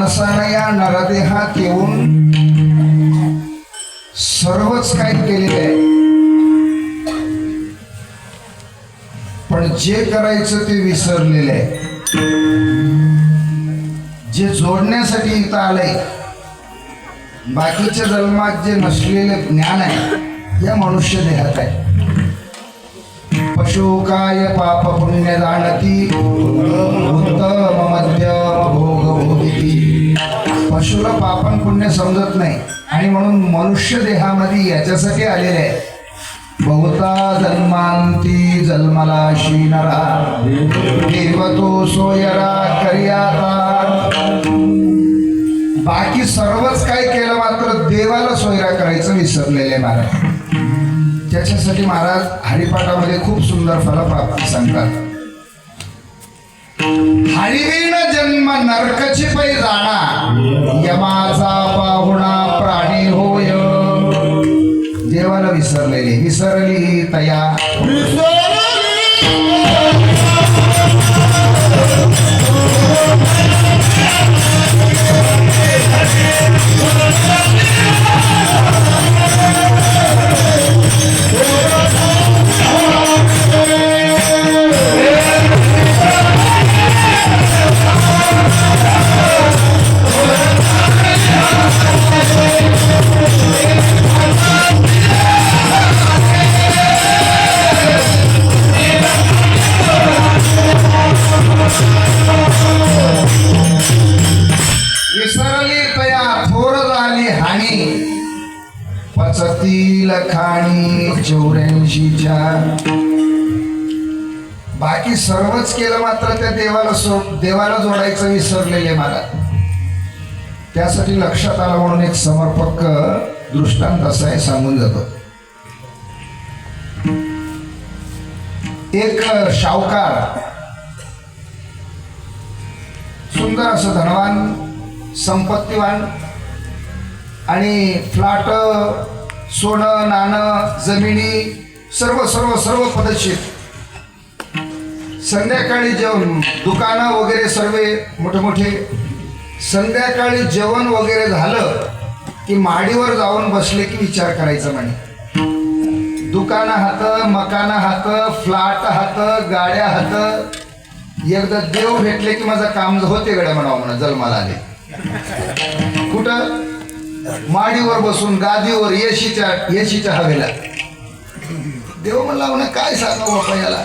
माणसानं या नरदेहात येऊन सर्वच काही केलेले आहे, पण जे करायचं ते विसरलेले आहे. जे जोडण्यासाठी इथं आलंय, बाकीच्या जन्मात जे नसलेले ज्ञान आहे या मनुष्य देहात आहे. पशु काय पाप पुण्य जाणती उत्तम मध्यम भोग भोगिती. पशुला पापन पुण्य समजत नाही आणि म्हणून मनुष्य देहामध्ये याच्यासाठी आलेले आहे. बहुता जन्मांती जन्मलाशी नरा देवतो सोयरा करियाता. बाकी सर्वच काय केलं, मात्र देवाला सोयरा करायचं विसरलेले महाराज. त्याच्यासाठी महाराज हरिपाठामध्ये खूप सुंदर फलप्राप्ती सांगतात. हरिवीण जन्म नरकची पै जाणा यमाचा पाहुणा प्राणी होय. देवाला विसरलेली विसरली तया पचतील खाणी 84च्या. बाकी सर्वच केलं, मात्र त्या देवाला जोडायचं विसरलेले मला. त्यासाठी लक्षात आलं म्हणून एक समर्पक दृष्टांत असा आहे, सांगून जातो. एक शाहूकार सुंदर असं धनवान संपत्तीवान आणि फ्लॅट सोनं नाणं जमिनी सर्व सर्व सर्व पदशीर. संध्याकाळी जेवण दुकानं वगैरे सर्व मोठे मोठे. संध्याकाळी जेवण वगैरे झालं की माडीवर जाऊन बसले की विचार करायचा म्हणे. दुकानं हात, मकानं हात, फ्लॅट हात, गाड्या हात. एकदा देव भेटले की माझं काम होते गड्या म्हणावं म्हणा. जन्माला आले कुठं? माडीवर बसून गादीवर येशीच्या हवेला. देव म्हणला म्हणा काय सांगावं बापा याला.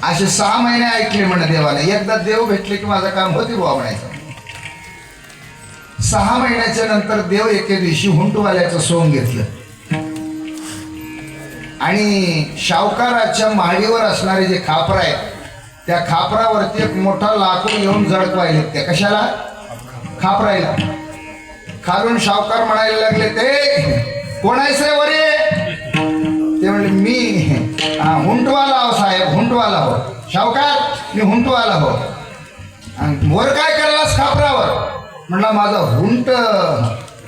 असे 6 महिने ऐकले म्हणा देवाने. एकदा देव भेटले की माझं काम होते बुवा म्हणायचं. 6 महिन्याच्या नंतर देव एके दिवशी हुंटवाल्याचं सोंग घेतलं आणि शाहूकाराच्या माडीवर असणारे जे खापर आहेत त्या खापरावरती एक मोठा लाकूड घेऊन जडकवायले. त्या कशाला? खापरायला. खालून शाहूकार म्हणायला लागले, ते कोण आहेस रे वरे? ते म्हणले मी हुंटवाला हो साहेब, हुंटवाला हो. शाहूकार मी हुंटवाला हो. वर काय करलास खापरावर? म्हणला माझा हुंट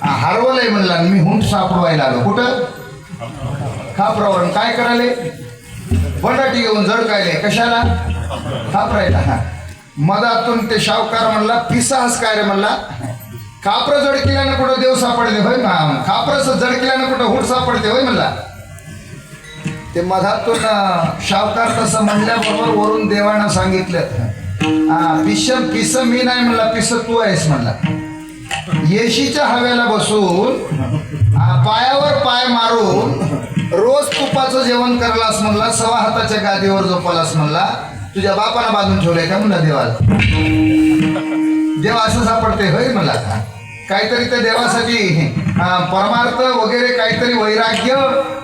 हरवलंय म्हणला. मी हुंट सापडवायला आलो. कुठं? खापरावर. काय करायले? बटाटी घेऊन जडकायले. कशाला? खापरायला. मधातून ते शाहूकार म्हणला पिसास काय रे म्हणला. खापर जडकिल्यानं कुठं देव सापडते होय ना. खापरच जडकिल्यानं कुठं हुंट सापडते होय म्हणला. ते मधातून शाहूकार तसं म्हणल्याबरोबर वरून देवानं सांगितलं पिस मी नाही म्हणला, पिस तू आहेस म्हणला. येशीच्या हवेला बसून पायावर पाय मारून रोज तुपाचं जेवण करलास म्हणला. 1.25 हाताच्या गादीवर झोपलास म्हणला. तुझ्या बापाला बांधून ठेवलंय का म्हणला देवाला. देव असं सापडते होय म्हणला. काहीतरी त्या देवासाठी परमार्थ वगैरे काहीतरी वैराग्य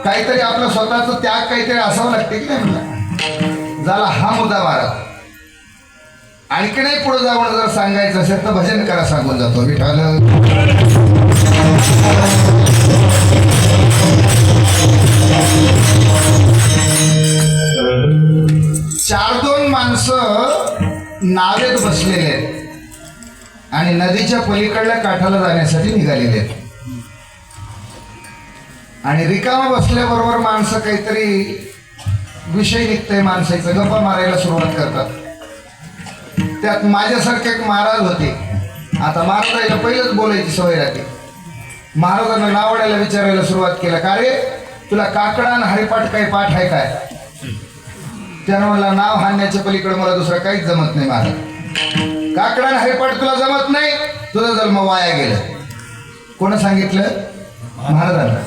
काहीतरी आपलं स्वतःचं त्याग काहीतरी असावं लागते की नाही म्हणला. झाला हा मुद्दा मारा. आणखी नाही पुढे जाऊन जर सांगायचं असेल तर भजन करा सांगून जातो. विठाल 4-2 माणसं नावेत बसलेले आहेत आणि नदीच्या पलीकडल्या काठाला जाण्यासाठी निघालेले आहेत. आणि रिकामा बसल्याबरोबर माणसं काहीतरी विषय निघतंय माणसाचा, गप्पा मारायला सुरुवात करतात. त्यात माझ्यासारखे एक महाराज होते. आता महाराजाला पहिलंच बोलायची सवय राहते. महाराजांना नावड्याला विचारायला सुरुवात केलं, का रे तुला काकडा आणि हरिपाठ काही पाठ आहे काय? त्यानं मला नाव हाणण्याच्या पलीकडे मला दुसरं काहीच जमत नाही महाराज. काकडा आणि हरिपाठ तुला जमत नाही, तुझा जन्म वाया गेला. कोण सांगितलं? महाराजांना.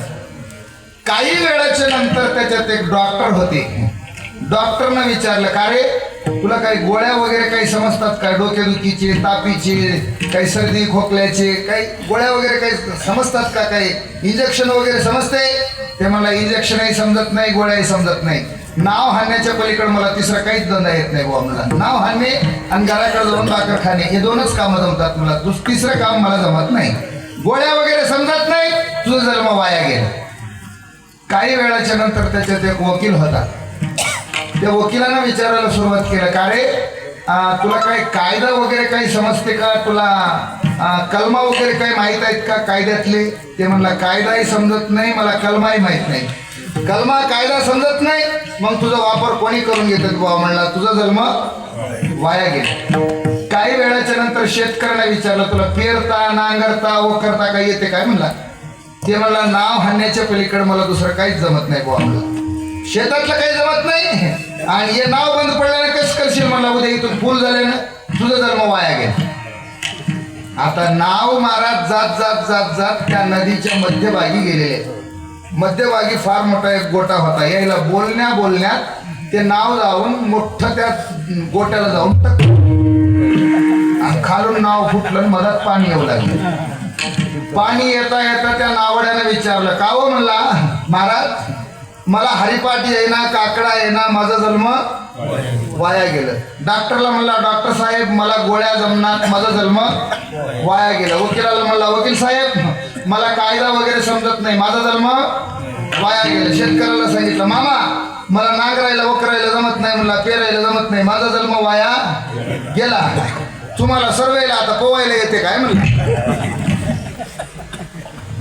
काही वेळाच्या नंतर त्याच्यात एक डॉक्टर होते. डॉक्टरनं विचारलं, का रे तुला काही गोळ्या वगैरे काही समजतात का? डोकेदुखीचे, तापीचे, काही सर्दी खोकल्याचे काही गोळ्या वगैरे काही समजतात का? काही इंजेक्शन वगैरे समजते? ते मला इंजेक्शनही समजत नाही, गोळ्याही समजत नाही. नाव हाणण्याच्या पलीकडे मला तिसरा काहीच धंदा येत नाही बुवा. मला नाव हाणणे आणि घराकडे जाऊन भाकर खाणे हे दोनच कामं जमतात मला. तिसरं काम मला जमत नाही. गोळ्या वगैरे समजत नाही, तुझा जन्म वाया गेला. काही वेळाच्या नंतर त्याच्यात एक वकील होता. त्या वकिलानं विचारायला सुरुवात केलं, का रे तुला काही कायदा वगैरे काही समजते का? तुला कलमा वगैरे काही माहीत आहेत का कायद्यातले? ते म्हणला कायदाही समजत नाही, मला कलमाही माहीत नाही. कलमा कायदा समजत नाही, मग तुझा वापर कोणी करून घेतात बाबा? म्हणला तुझा जन्म वाया गेला. काही वेळाच्या नंतर शेतकऱ्याला विचारलं, तुला पेरता, नांगरता, वखरता काही येते काय? म्हणला ते मला नाव हाणण्याच्या पलीकडे मला दुसरं काहीच जमत नाही बाबा. म्हणला शेतातलं काही जमत नाही आणि हे नाव बंद पडल्याने कसं करशील? म्हणला उद्या इथून फुल झाल्यानं तुझा जन्म वाया गेला. आता नाव महाराज जात जात जात जात त्या नदीच्या मध्यभागी गेलेले. मध्यभागी फार मोठा एक गोटा होता. यायला बोलण्यात ते नाव जाऊन मोठं त्या गोट्याला जाऊन आणि खालून नाव फुटलं, मधात पाणी येऊ लागलं. पाणी येता येता त्या नावड्यानं विचारलं, का हो? म्हणला महाराज मला हरिपाठ येईना, काकडा येईना, माझा जन्म वाया गेलं. डॉक्टरला म्हणला, डॉक्टर साहेब मला गोळ्या जमणार, माझा जन्म वाया गेला. वकिलाला म्हणला, वकील साहेब मला कायदा वगैरे समजत नाही, माझा जन्म वाया गेला. शेतकऱ्याला सांगितलं, मामा मला नांगरायला वकरायला जमत नाही, म्हणला पेरायला जमत नाही, माझा जन्म वाया गेला. तुम्हाला सर्वेला आता पोवायला येते काय? म्हणलं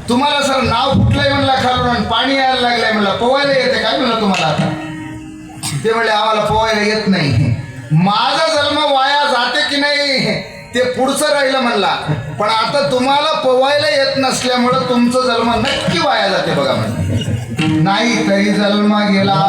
तुम्हाला सर नाव फुटलंय म्हणला खालून, पाणी यायला लागलंय, म्हणला पोवायला येते काय? म्हणलं तुम्हाला आता. ते म्हणले आम्हाला पोवायला येत नाही. माझा जन्म वाया जाते की नाही ते पुढचं राहिलं म्हणला, पण आता तुम्हाला पोवायला येत नसल्यामुळं तुमचं जन्म नक्की वाया जाते बघा. म्हणलं नाही तरी जन्म गेला.